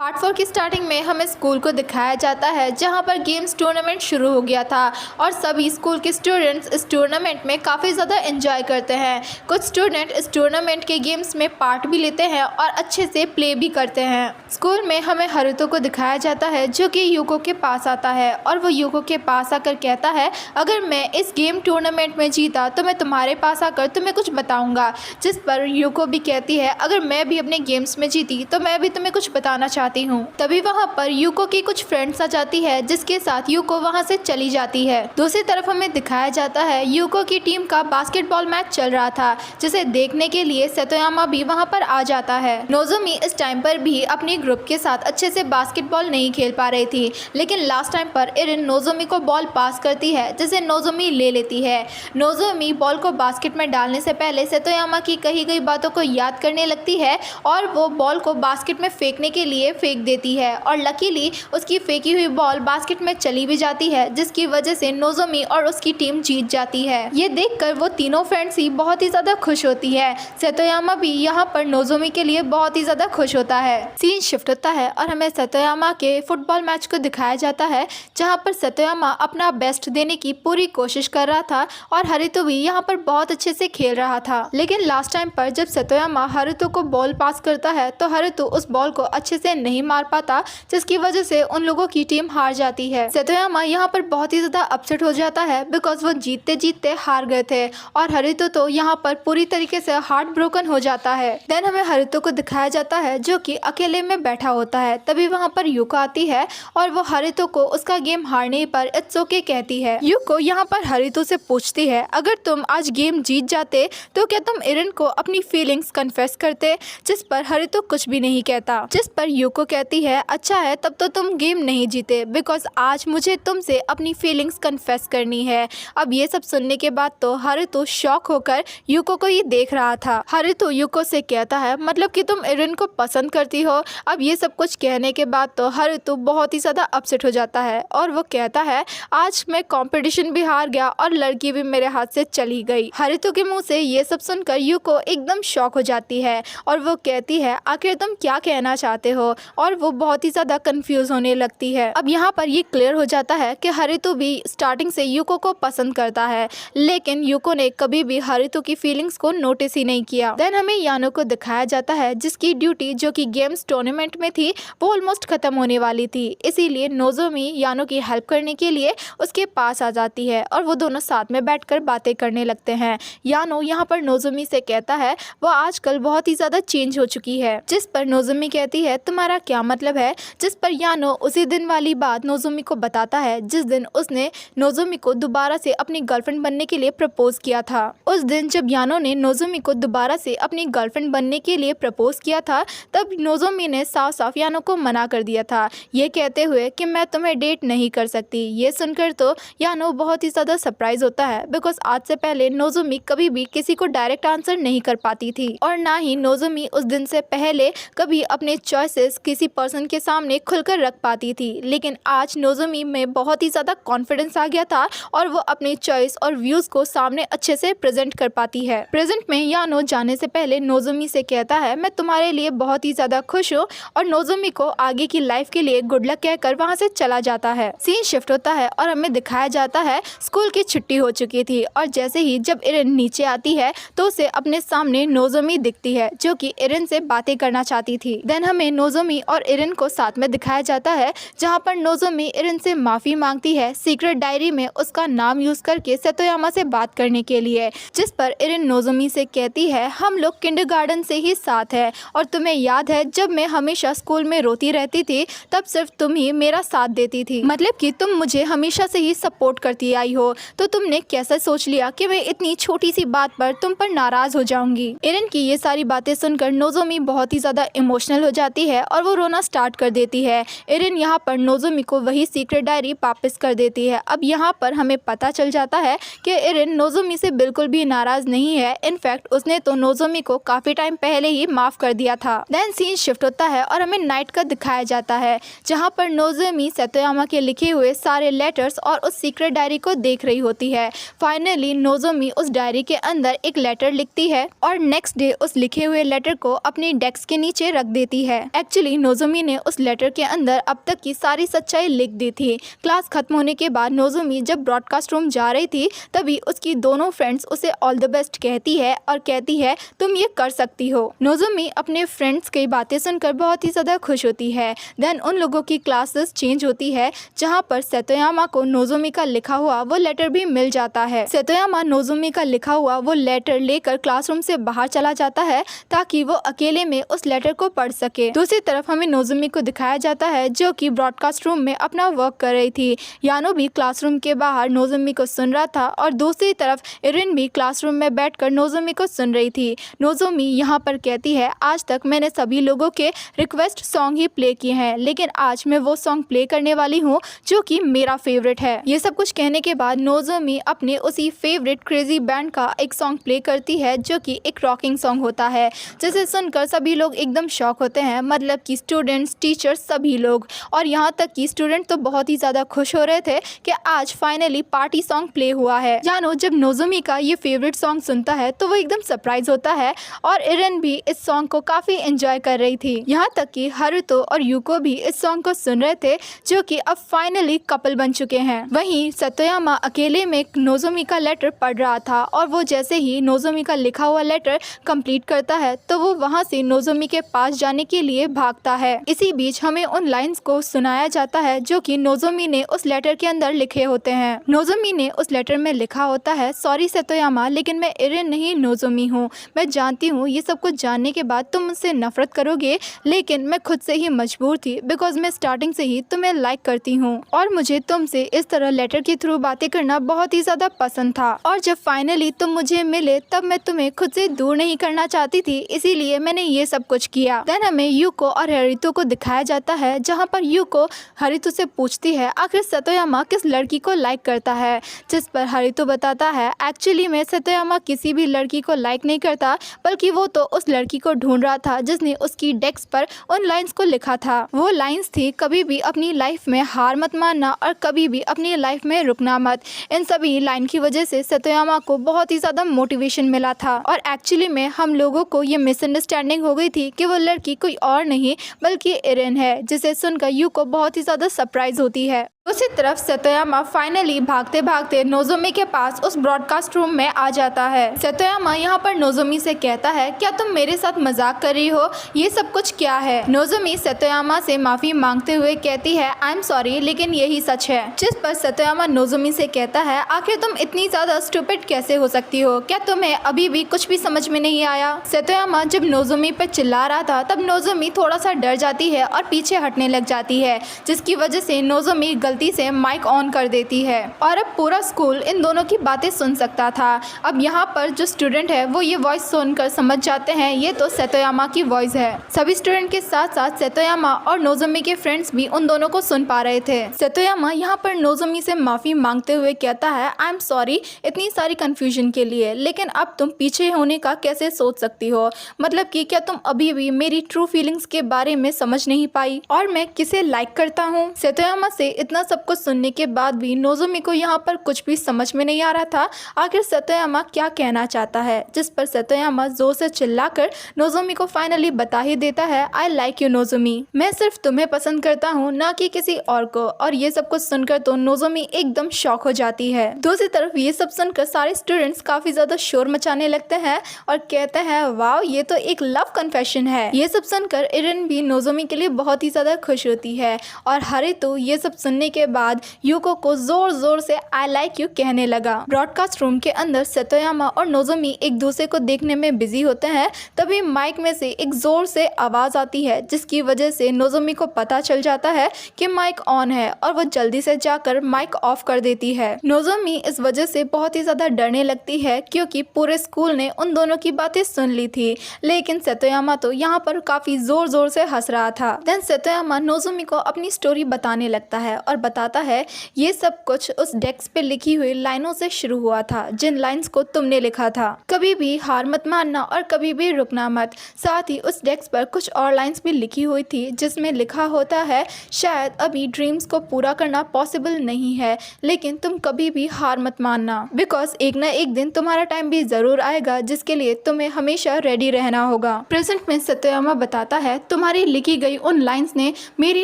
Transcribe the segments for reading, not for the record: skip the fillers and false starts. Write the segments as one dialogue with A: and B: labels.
A: Part 4 की starting में हमें स्कूल को दिखाया जाता है जहां पर गेम्स टूर्नामेंट शुरू हो गया था और सभी स्कूल के स्टूडेंट्स इस टूर्नामेंट में काफ़ी ज़्यादा एंजॉय करते हैं। कुछ स्टूडेंट इस टूर्नामेंट के गेम्स में पार्ट भी लेते हैं और अच्छे से प्ले भी करते हैं। स्कूल में हमें हारुतो को दिखाया जाता है जो कि यूको के पास आता है और वो यूको के पास आकर कहता है, अगर मैं इस गेम टूर्नामेंट में जीता तो मैं तुम्हारे पास आकर तुम्हें कुछ बताऊँगा। जिस पर यूको भी कहती है, अगर मैं भी अपने गेम्स में जीती तो मैं भी तुम्हें कुछ बताना चाहती हूँ। तभी वहाँ पर यूको की कुछ फ्रेंड्स आ जाती है जिसके साथ यूको वहाँ से चली जाती है। दूसरी तरफ हमें दिखाया जाता है यूको की टीम का बास्केटबॉल मैच चल रहा था जिसे देखने के लिए सेतोयामा भी वहाँ पर आ जाता है। नोजोमी इस टाइम पर भी अपने ग्रुप के साथ अच्छे से बास्केटबॉल नहीं खेल पा रही थी, लेकिन लास्ट टाइम पर इरिन नोजोमी को बॉल पास करती है जिसे नोजोमी ले लेती है। नोजोमी बॉल को बास्केट में डालने से पहले सेतोयामा की कही गई बातों को याद करने लगती है और वो बॉल को बास्केट में फेंकने के लिए फेंक देती है और लकीली उसकी फेंकी हुई बॉल बास्केट में चली भी जाती है जिसकी वजह से नोजोमी और उसकी टीम जीत जाती है। ये देखकर वो तीनों फ्रेंड्स ही बहुत ही ज्यादा खुश होती है। सेतोयामा भी यहाँ पर नोजोमी के लिए बहुत ही ज्यादा खुश होता है। सीन शिफ्ट होता है और हमें सेतोयामा के फुटबॉल मैच को दिखाया जाता है जहाँ पर सेतोयामा अपना बेस्ट देने की पूरी कोशिश कर रहा था और हारुतो भी यहाँ पर बहुत अच्छे से खेल रहा था। लेकिन लास्ट टाइम पर जब सेतोयामा हारुतो को बॉल पास करता है तो हारुतो उस बॉल को अच्छे से नहीं मार पाता जिसकी वजह से उन लोगों की टीम हार जाती है। सेतोयामा यहाँ पर बहुत ही ज्यादा अपसेट हो जाता है बिकॉज वो जीतते जीतते हार गए थे और हारुतो तो यहाँ पर पूरी तरीके से हार्ट ब्रोकन हो जाता है। देन हमें हारुतो को दिखाया जाता है जो कि अकेले में बैठा होता है। तभी वहाँ पर यूको आती है और वो हारुतो को उसका गेम हारने पर इट्स ओके कहती है। यूको यहाँ पर हारुतो से पूछती है, अगर तुम आज गेम जीत जाते तो क्या तुम इरिन को अपनी फीलिंग्स कन्फेस करते? जिस पर हारुतो कुछ भी नहीं कहता। जिस पर यूको कहती है, अच्छा है तब तो तुम गेम नहीं जीते बिकॉज आज मुझे तुमसे अपनी फीलिंग्स कन्फेस करनी है। अब ये सब सुनने के बाद तो हारुतो शॉक होकर यूको को ही देख रहा था। हारुतो यूको से कहता है, मतलब कि तुम इरिन को पसंद करती हो? अब ये सब कुछ कहने के बाद तो हारुतो बहुत ही ज़्यादा अपसेट हो जाता है और वो कहता है, आज मैं कंपटीशन भी हार गया और लड़की भी मेरे हाथ से चली गई। हारुतो के मुंह से ये सब सुनकर यूको एकदम शॉक हो जाती है और वो कहती है, आखिर तुम क्या कहना चाहते हो? और वो बहुत ही ज़्यादा कंफ्यूज होने लगती है। अब यहाँ पर ये क्लियर हो जाता है कि हारुतो भी स्टार्टिंग से यूको को पसंद करता है, लेकिन यूको ने कभी भी हारुतो की फीलिंग्स को नोटिस ही नहीं किया। देन हमें यानो को दिखाया जाता है जिसकी ड्यूटी जो कि गेम्स टूर्नामेंट में थी वो ऑलमोस्ट खत्म होने वाली थी, इसीलिए नोजोमी यानो की हेल्प करने के लिए उसके पास आ जाती है और वो दोनों साथ में बैठकर बातें करने लगते हैं। यानो यहाँ पर नोजोमी से कहता है वो आजकल बहुत ही ज़्यादा चेंज हो चुकी है। जिस पर नोजोमी कहती है, तुम्हारा क्या मतलब है? जिस पर यानो उसी दिन वाली बात नोजोमी को बताता है जिस दिन उसने नोजोमी को दोबारा से अपनी गर्लफ्रेंड बनने के लिए प्रपोज किया था। उस दिन जब यानो ने नोजोमी को दोबारा से अपनी गर्लफ्रेंड बनने के लिए प्रपोज किया था तब नोजोमी ने साफ साफ यानो को मना कर दिया था, ये कहते हुए कि मैं तुम्हें डेट नहीं कर सकती। ये सुनकर तो यानो बहुत ही ज़्यादा सरप्राइज होता है बिकॉज आज से पहले नोजोमी कभी भी किसी को डायरेक्ट आंसर नहीं कर पाती थी और ना ही नोजोमी उस दिन से पहले कभी अपने चॉइसेस किसी पर्सन के सामने खुलकर रख पाती थी। लेकिन आज नोजोमी में बहुत ही ज़्यादा कॉन्फिडेंस आ गया था और वो अपने चॉइस और व्यूज़ को सामने अच्छे से प्रेजेंट कर पाती है। प्रेजेंट में यानो जाने से पहले नोजोमी से कहता है, मैं तुम्हारे लिए बहुत ही ज़्यादा खुश हूँ और नोजोमी को आगे की लाइफ के लिए गुड लक कहकर वहाँ से चला जाता है। सीन शिफ्ट होता है और हमें दिखाया जाता है स्कूल की छुट्टी हो चुकी थी और जैसे ही जब इरिन नीचे आती है तो उसे अपने सामने नोजोमी दिखती है जो कि इरिन से बातें करना चाहती थी। देन हमें नोजोमी और इरिन को साथ में दिखाया जाता है जहां पर नोजोमी इरिन से माफ़ी मांगती है सीक्रेट डायरी में उसका नाम यूज़ करके सेतोयामा से बात करने के लिए। जिस पर इरिन नोजोमी से कहती है, हम लोग किंडरगार्टन से ही साथ हैं और तुम्हें याद है जब मैं हमेशा स्कूल में रोती रहती थी तब सिर्फ तुम ही मेरा साथ देती थी, मतलब कि तुम मुझे हमेशा से ही सपोर्ट करती आई हो, तो तुमने कैसे सोच लिया कि मैं इतनी छोटी सी बात पर तुम पर नाराज़ हो जाऊंगी। इरिन की ये सारी बातें सुनकर नोजोमी बहुत ही ज़्यादा इमोशनल हो जाती है और वो रोना स्टार्ट कर देती है। इरिन यहाँ पर नोजोमी को वही सीक्रेट डायरी वापस कर देती है। अब यहाँ पर हमें पता चल जाता है कि इरिन नोजोमी से बिल्कुल भी नाराज़ नहीं है, इनफैक्ट उसने तो नोजोमी को काफ़ी टाइम पहले ही माफ़ कर दिया था। देन सीन शिफ्ट होता है और हमें नाइट का दिखाया जाता है जहाँ पर नोजोमी सेतोयामा के लिखे हुए सारे लेटर्स और उस सीक्रेट डायरी को देख रही होती है। फाइनली नोजोमी उस डायरी के अंदर एक लेटर लिखती है और नेक्स्ट डे उस लिखे हुए लेटर को अपनी डेस्क के नीचे रख देती है। एक्चुअली फाइनली नोज़ोमी ने उस लेटर के अंदर अब तक की सारी सच्चाई लिख दी थी। क्लास खत्म होने के बाद नोज़ोमी जब ब्रॉडकास्ट रूम जा रही थी तभी उसकी दोनों फ्रेंड्स उसे ऑल द बेस्ट कहती है और कहती है तुम ये कर सकती हो। नोज़ोमी अपने फ्रेंड्स की बातें सुनकर बहुत ही ज़्यादा खुश होती है। देन उन लोगों की क्लासेस चेंज होती है जहाँ पर सेतोयामा को नोज़ोमी का लिखा हुआ वो लेटर भी मिल जाता है। सेतोयामा नोज़ोमी का लिखा हुआ वो लेटर लेकर क्लासरूम से बाहर चला जाता है ताकि वो अकेले में उस लेटर को पढ़ सके। दूसरी तरफ हमें नोज़ोमी को दिखाया जाता है जो कि ब्रॉडकास्ट रूम में अपना वर्क कर रही थी। यानो भी क्लासरूम के बाहर नोज़ोमी को सुन रहा था और दूसरी तरफ इरिन भी क्लासरूम में बैठकर नोज़ोमी को सुन रही थी। नोज़ोमी यहाँ पर कहती है आज तक मैंने सभी लोगों के रिक्वेस्ट सॉन्ग ही प्ले किए हैं लेकिन आज मैं वो सॉन्ग प्ले करने वाली हूँ जो कि मेरा फेवरेट है। ये सब कुछ कहने के बाद नोज़ोमी अपने उसी फेवरेट क्रेजी बैंड का एक सॉन्ग प्ले करती है जो कि एक रॉकिंग सॉन्ग होता है जिसे सुनकर सभी लोग एकदम शॉक होते हैं, मतलब कि स्टूडेंट्स, टीचर्स, सभी लोग। और यहाँ तक कि स्टूडेंट तो बहुत ही ज़्यादा खुश हो रहे थे कि आज फाइनली पार्टी सॉन्ग प्ले हुआ है। यानो जब नोज़ोमी का ये फेवरेट सॉन्ग सुनता है तो वो एकदम सरप्राइज होता है और इरिन भी इस सॉन्ग को काफ़ी एंजॉय कर रही थी। यहाँ तक कि हारुतो और यूको भी इस सॉन्ग को सुन रहे थे जो कि अब फाइनली कपल बन चुके हैं। वहीं सेतोयामा अकेले में नोज़ोमी का लेटर पढ़ रहा था और वो जैसे ही नोज़ोमी का लिखा हुआ लेटर कंप्लीट करता है तो वो वहाँ से नोज़ोमी के पास जाने के लिए भागता है। इसी बीच हमें उन लाइंस को सुनाया जाता है जो कि नोज़ोमी ने उस लेटर के अंदर लिखे होते हैं। नोज़ोमी ने उस लेटर में लिखा होता है सॉरी सेतोयामा लेकिन मैं इरिन नहीं नोज़ोमी हूँ। मैं जानती हूँ ये सब कुछ जानने के बाद तुम मुझसे नफरत करोगे लेकिन मैं खुद से ही मजबूर थी बिकॉज मैं स्टार्टिंग से ही तुम्हें लाइक करती हूँ और मुझे तुमसे इस तरह लेटर के थ्रू बातें करना बहुत ही ज़्यादा पसंद था और जब फाइनली तुम मुझे मिले तब मैं तुम्हें खुद से दूर नहीं करना चाहती थी, इसीलिए मैंने ये सब कुछ किया। देन हमें यूको और हारुतो को दिखाया जाता है जहाँ पर यूको हारुतो से पूछती है आखिर सेतोयामा किस लड़की को लाइक करता है, जिस पर हारुतो बताता है एक्चुअली में सेतोयामा किसी भी लड़की को लाइक नहीं करता बल्कि वो तो उस लड़की को ढूंढ रहा था जिसने उसकी डेस्क पर उन लाइंस को लिखा था। वो लाइंस थी कभी भी अपनी लाइफ में हार मत मानना और कभी भी अपनी लाइफ में रुकना मत। इन सभी लाइन की वजह से सेतोयामा को बहुत ही ज़्यादा मोटिवेशन मिला था और एक्चुअली में हम लोगों को ये मिसअंडरस्टैंडिंग हो गई थी कि वो लड़की कोई और नहीं बल्कि इरिन है, जिसे सुनकर यूको बहुत ही ज़्यादा सरप्राइज होती है। दूसरी तरफ सेतोयामा फाइनली भागते भागते नोज़ोमी के पास उस ब्रॉडकास्ट रूम में आ जाता है। सेतोयामा यहाँ पर नोज़ोमी से कहता है क्या तुम मेरे साथ मजाक कर रही हो, ये सब कुछ क्या है। नोज़ोमी सेतोयामा से माफ़ी मांगते हुए कहती है आई एम सॉरी लेकिन यही सच है। जिस पर सेतोयामा नोज़ोमी से कहता है आखिर तुम इतनी ज़्यादा स्टूपिड कैसे हो सकती हो, क्या तुम्हें अभी भी कुछ भी समझ में नहीं आया। सेतोयामा जब नोज़ोमी पर चिल्ला रहा था तब नोज़ोमी थोड़ा सा डर जाती है और पीछे हटने लग जाती है जिसकी वजह से नोज़ोमी गलती से माइक ऑन कर देती है और अब पूरा स्कूल इन दोनों की बातें सुन सकता था। अब यहाँ पर जो स्टूडेंट है वो ये वॉइस सुनकर समझ जाते हैं ये तो सेतोयामा की वॉइस है। सभी स्टूडेंट के साथ साथ सेतोयामा और नोज़ोमी के फ्रेंड्स भी उन दोनों को सुन पा रहे थे। सेतोयामा यहाँ पर नोज़ोमी से माफ़ी मांगते हुए कहता है आई एम सॉरी इतनी सारी कन्फ्यूजन के लिए, लेकिन अब तुम पीछे होने का कैसे सोच सकती हो, मतलब कि क्या तुम अभी भी मेरी ट्रू फीलिंग्स के बारे में समझ नहीं पाई और मैं किसे लाइक करता हूँ। सेतोयामा से इतना सब कुछ सुनने के बाद भी नोज़ोमी को यहाँ पर कुछ भी समझ में नहीं आ रहा था आखिर सेतोयामा क्या कहना चाहता है, जिस पर सेतोयामा जोर से चिल्लाकर नोज़ोमी को फाइनली बता ही देता है आई लाइक यू नोज़ोमी, मैं सिर्फ तुम्हें पसंद करता हूँ ना कि किसी और को। और ये सब कुछ सुनकर तो नोज़ोमी एकदम शॉक हो जाती है। दूसरी तरफ ये सब सुनकर सारे स्टूडेंट्स काफी ज्यादा शोर मचाने लगते हैं और कहते हैं वाओ ये तो एक लव कन्फेशन है। ये सब सुनकर इरिन भी नोज़ोमी के लिए बहुत ही ज्यादा खुश होती है और हारुतो ये सब सुनने के बाद यूको को जोर जोर से आई लाइक यू कहने लगा। ब्रॉडकास्ट रूम के अंदर सेतोयामा और नोज़ोमी एक दूसरे को देखने में बिजी होते हैं, तभी माइक में से एक जोर से आवाज आती है जिसकी वजह से नोज़ोमी को पता चल जाता है कि माइक ऑन है और वो जल्दी से जाकर माइक ऑफ कर देती है। नोज़ोमी इस वजह से बहुत ही ज्यादा डरने लगती है क्योंकि पूरे स्कूल ने उन दोनों की बातें सुन ली थी, लेकिन सेतोयामा तो यहाँ पर काफी जोर जोर से हंस रहा था। देन सेतोयामा नोज़ोमी को अपनी स्टोरी बताने लगता है और बताता है, ये सब कुछ उस डेस्क पे लिखी हुई लाइनों से शुरू हुआ था, जिन लाइंस को तुमने लिखा था। कभी भी हार मत मानना और कभी भी रुकना मत। साथ ही उस डेस्क पर कुछ और लाइंस भी लिखी हुई थी, जिसमें लिखा होता है, शायद अभी ड्रीम्स को पूरा करना पॉसिबल नहीं है, लेकिन तुम कभी भी हार मत मानना, बिकॉज एक ना एक दिन तुम्हारा टाइम भी ज़रूर आएगा जिसके लिए तुम्हें हमेशा रेडी रहना होगा। प्रेजेंट में सत्यामा बताता है, तुम्हारी लिखी गई उन लाइंस ने मेरी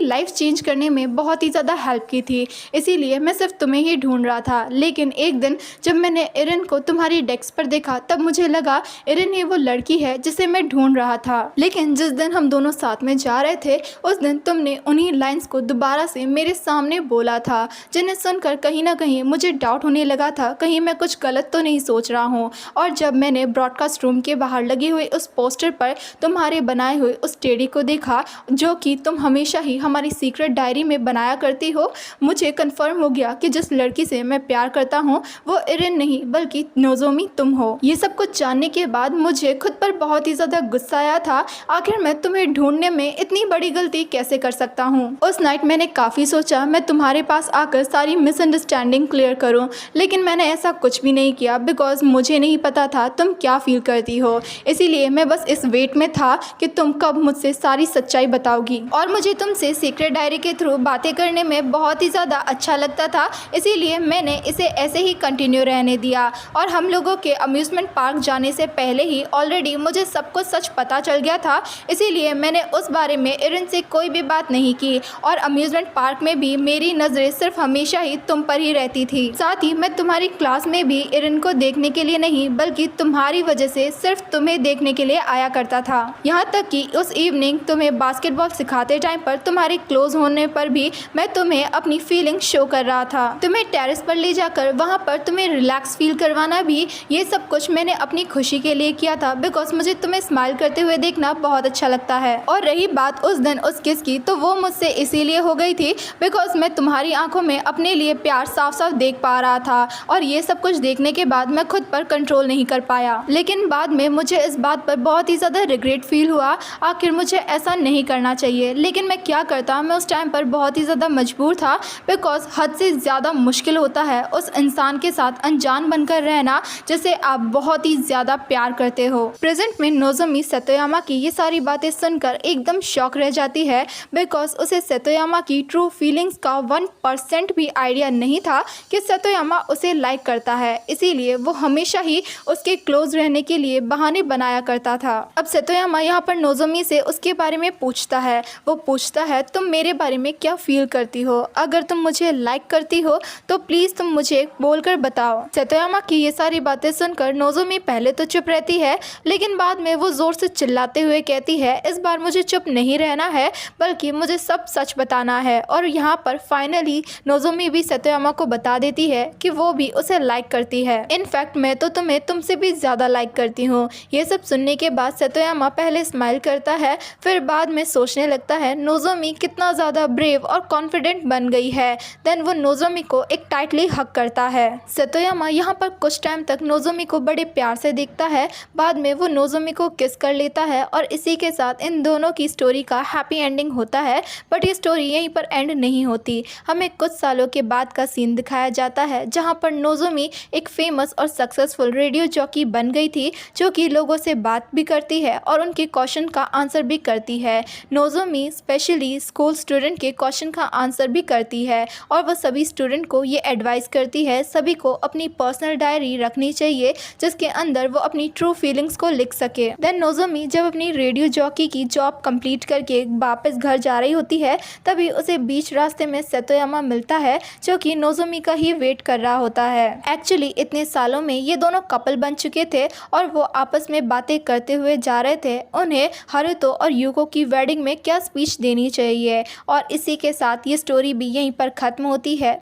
A: लाइफ चेंज करने में बहुत ही ज़्यादा हेल्प की थी, इसीलिए मैं सिर्फ तुम्हें ही ढूंढ रहा था। लेकिन एक दिन जब मैंने एरिन को तुम्हारी डेस्क पर देखा, तब मुझे लगा एरिन ही वो लड़की है जिसे मैं ढूंढ रहा था। लेकिन जिस दिन हम दोनों साथ में जा रहे थे, उस दिन तुमने उन्हीं लाइंस को दोबारा से मेरे सामने बोला था, जिन्हें सुनकर कहीं ना कहीं मुझे डाउट होने लगा था, कहीं मैं कुछ गलत तो नहीं सोच रहा हूँ। और जब मैंने ब्रॉडकास्ट रूम के बाहर लगे हुए उस पोस्टर पर तुम्हारे बनाए हुए उस टेडी को देखा, जो कि तुम हमेशा ही हमारी सीक्रेट डायरी में बनाया करती हो, मुझे कंफर्म हो गया कि जिस लड़की से मैं प्यार करता हूँ वो एरिन नहीं बल्कि नोज़ोमी तुम हो। ये सब कुछ जानने के बाद मुझे खुद पर बहुत ही ज़्यादा गुस्सा आया था। आखिर मैं तुम्हें ढूंढने में इतनी बड़ी गलती कैसे कर सकता हूँ। उस नाइट मैंने काफ़ी सोचा मैं तुम्हारे पास आकर सारी मिसअंडरस्टैंडिंग क्लियर करूँ, लेकिन मैंने ऐसा कुछ भी नहीं किया, बिकॉज मुझे नहीं पता था तुम क्या फील करती हो। इसीलिए मैं बस इस वेट में था कि तुम कब मुझसे सारी सच्चाई बताओगी। और मुझे तुमसे सीक्रेट डायरी के थ्रू बातें करने में बहुत ही ज़्यादा अच्छा लगता था, इसीलिए मैंने इसे ऐसे ही कंटिन्यू रहने दिया। और हम लोगों के अम्यूज़मेंट पार्क जाने से पहले ही ऑलरेडी मुझे सब कुछ सच पता चल गया था, इसीलिए मैंने उस बारे में एरिन से कोई भी बात नहीं की। और अम्यूज़मेंट पार्क में भी मेरी नज़रें सिर्फ हमेशा ही तुम पर ही रहती थी। साथ ही मैं तुम्हारी क्लास में भी एरिन को देखने के लिए नहीं बल्कि तुम्हारी वजह से सिर्फ तुम्हें देखने के लिए आया करता था। यहाँ तक कि उस इवनिंग तुम्हें बास्केटबॉल सिखाते टाइम पर तुम्हारे क्लोज होने पर भी मैं तुम्हें अपनी फीलिंग शो कर रहा था। तुम्हें टेरेस पर ले जाकर वहाँ पर तुम्हें रिलैक्स फील करवाना भी, ये सब कुछ मैंने अपनी खुशी के लिए किया था, बिकॉज मुझे तुम्हें स्माइल करते हुए देखना बहुत अच्छा लगता है। और रही बात उस दिन उस किस की, तो वो मुझसे इसीलिए हो गई थी बिकॉज मैं तुम्हारी आंखों में अपने लिए प्यार साफ साफ देख पा रहा था, और ये सब कुछ देखने के बाद मैं खुद पर कंट्रोल नहीं कर पाया। लेकिन बाद में मुझे इस बात पर बहुत ही ज़्यादा रिग्रेट फील हुआ, आखिर मुझे ऐसा नहीं करना चाहिए। लेकिन मैं क्या करता, मैं उस टाइम पर बहुत ही ज़्यादा मजबूर था, बिकॉज हद से ज़्यादा मुश्किल होता है उस इंसान के साथ अनजान बनकर रहना जिसे आप बहुत ही ज़्यादा प्यार करते हो। प्रेजेंट में नोज़ोमी सतोयामा की ये सारी बातें सुनकर एकदम शॉक रह जाती है, बिकॉज उसे सतोयामा की ट्रू फीलिंग्स का 1% भी आइडिया नहीं था कि सतोयामा उसे लाइक करता है, इसीलिए वो हमेशा ही उसके क्लोज रहने के लिए बहाने बनाया करता था। अब सतोयामा यहाँ पर नोज़ोमी से उसके बारे में पूछता है। वो पूछता है, तुम मेरे बारे में क्या फील करती हो? अगर तुम मुझे लाइक करती हो तो प्लीज़ तुम मुझे बोलकर बताओ। सतोयामा की ये सारी बातें सुनकर नोज़ोमी पहले तो चुप रहती है, लेकिन बाद में वो ज़ोर से चिल्लाते हुए कहती है, इस बार मुझे चुप नहीं रहना है बल्कि मुझे सब सच बताना है। और यहाँ पर फाइनली नोज़ोमी भी सतोयामा को बता देती है कि वो भी उसे लाइक करती है। इनफैक्ट मैं तो तुम्हें तुमसे भी ज़्यादा लाइक करती हूँ। ये सब सुनने के बाद सतोयामा पहले स्माइल करता है, फिर बाद में सोचने लगता है नोज़ोमी कितना ज़्यादा ब्रेव और कॉन्फिडेंट बन गई है। देन वो नोज़ोमी को एक टाइटली हग करता है। सतोयामा यहाँ पर कुछ टाइम तक नोज़ोमी को बड़े प्यार से देखता है, बाद में वो नोज़ोमी को किस कर लेता है और इसी के साथ इन दोनों की स्टोरी का हैप्पी एंडिंग होता है। बट ये स्टोरी यहीं पर एंड नहीं होती, हमें कुछ सालों के बाद का सीन दिखाया जाता है जहाँ पर नोज़ोमी एक फेमस और सक्सेसफुल रेडियो जॉकी बन गई थी, जो कि लोगों से बात भी करती है और उनके क्वेश्चन का आंसर भी करती है। नोज़ोमी स्पेशली स्कूल स्टूडेंट के क्वेश्चन का आंसर भी करती है और वह सभी स्टूडेंट को ये एडवाइस करती है सभी को अपनी पर्सनल डायरी रखनी चाहिए जिसके अंदर वो अपनी ट्रू फीलिंग्स को लिख सके। देन नोज़ोमी जब अपनी रेडियो जॉकी की जॉब कंप्लीट करके वापस घर जा रही होती है, तभी उसे बीच रास्ते में सतोयामा मिलता है जो कि नोज़ोमी का ही वेट कर रहा होता है। एक्चुअली इतने सालों में ये दोनों कपल बन चुके थे और वो आपस में बातें करते हुए जा रहे थे उन्हें हारुतो और यूको की वेडिंग में क्या स्पीच देनी चाहिए। और इसी के साथ ये स्टोरी भी यहीं पर ख़त्म होती है।